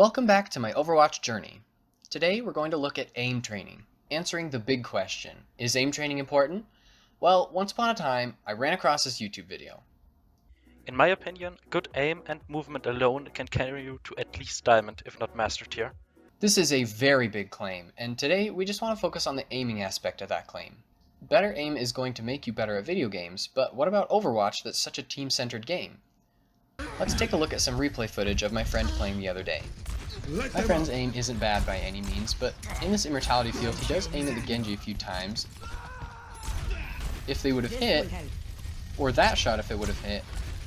Welcome back to my Overwatch journey. Today we're going to look at aim training, answering the big question, is aim training important? Well, once upon a time, I ran across this YouTube video. In my opinion, good aim and movement alone can carry you to at least Diamond, if not Master Tier. This is a very big claim, and today we just want to focus on the aiming aspect of that claim. Better aim is going to make you better at video games, but what about Overwatch that's such a team-centered game? Let's take a look at some replay footage of my friend playing the other day. My friend's aim isn't bad by any means, but in this immortality field he does aim at the Genji a few times. If they would have hit, or that shot if it would have hit,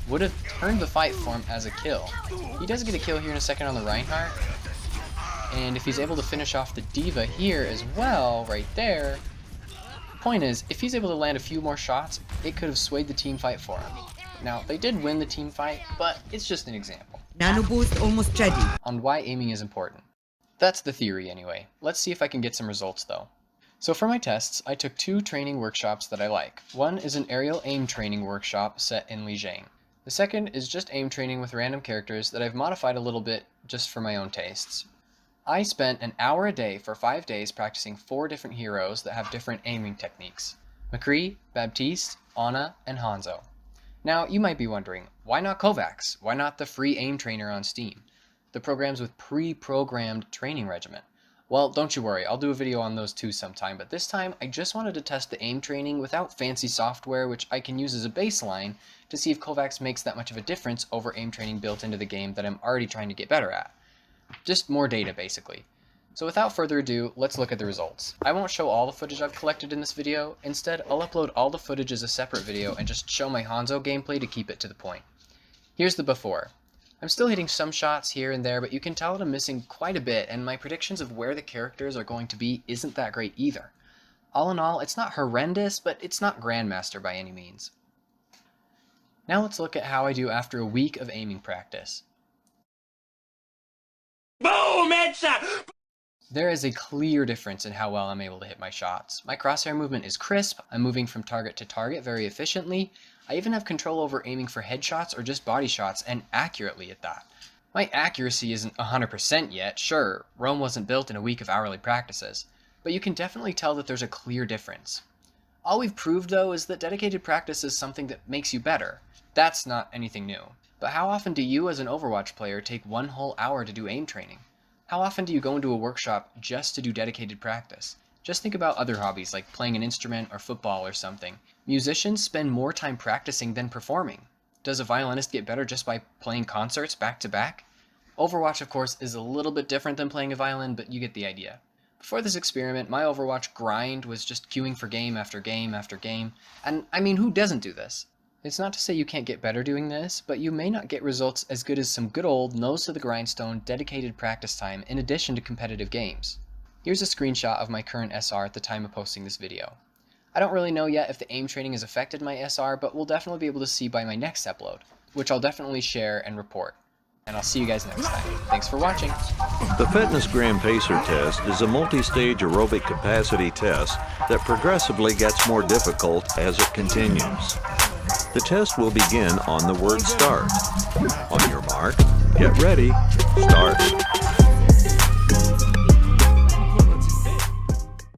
would have turned the fight for him as a kill. He does get a kill here in a second on the Reinhardt, and if he's able to finish off the Diva here as well, right there, the point is, if he's able to land a few more shots, it could have swayed the team fight for him. Now, they did win the team fight, but it's just an example. Nano boost almost ready. On why aiming is important. That's the theory anyway. Let's see if I can get some results though. So for my tests, I took two training workshops that I like. One is an aerial aim training workshop set in Lijiang. The second is just aim training with random characters that I've modified a little bit just for my own tastes. I spent an hour a day for 5 days practicing 4 different heroes that have different aiming techniques. McCree, Baptiste, Ana, and Hanzo. Now, you might be wondering, why not Kovaaks? Why not the free aim trainer on Steam? The programs with pre-programmed training regimen. Well, don't you worry, I'll do a video on those too sometime, but this time I just wanted to test the aim training without fancy software which I can use as a baseline to see if Kovaaks makes that much of a difference over aim training built into the game that I'm already trying to get better at. Just more data, basically. So without further ado, let's look at the results. I won't show all the footage I've collected in this video. Instead, I'll upload all the footage as a separate video and just show my Hanzo gameplay to keep it to the point. Here's the before. I'm still hitting some shots here and there, but you can tell that I'm missing quite a bit, and my predictions of where the characters are going to be isn't that great either. All in all, it's not horrendous, but it's not Grandmaster by any means. Now let's look at how I do after a week of aiming practice. Boom! Headshot! There is a clear difference in how well I'm able to hit my shots. My crosshair movement is crisp, I'm moving from target to target very efficiently, I even have control over aiming for headshots or just body shots, and accurately at that. My accuracy isn't 100% yet, sure, Rome wasn't built in a week of hourly practices, but you can definitely tell that there's a clear difference. All we've proved though is that dedicated practice is something that makes you better. That's not anything new. But how often do you as an Overwatch player take 1 whole hour to do aim training? How often do you go into a workshop just to do dedicated practice? Just think about other hobbies like playing an instrument or football or something. Musicians spend more time practicing than performing. Does a violinist get better just by playing concerts back to back? Overwatch, of course, is a little bit different than playing a violin, but you get the idea. Before this experiment, my Overwatch grind was just queuing for game after game after game, and I mean, who doesn't do this? It's not to say you can't get better doing this, but you may not get results as good as some good old nose to the grindstone dedicated practice time in addition to competitive games. Here's a screenshot of my current SR at the time of posting this video. I don't really know yet if the aim training has affected my SR, but we'll definitely be able to see by my next upload, which I'll definitely share and report. And I'll see you guys next time. Thanks for watching. The Fitness Gram Pacer test is a multi-stage aerobic capacity test that progressively gets more difficult as it continues. The test will begin on the word start. On your mark, get ready, start.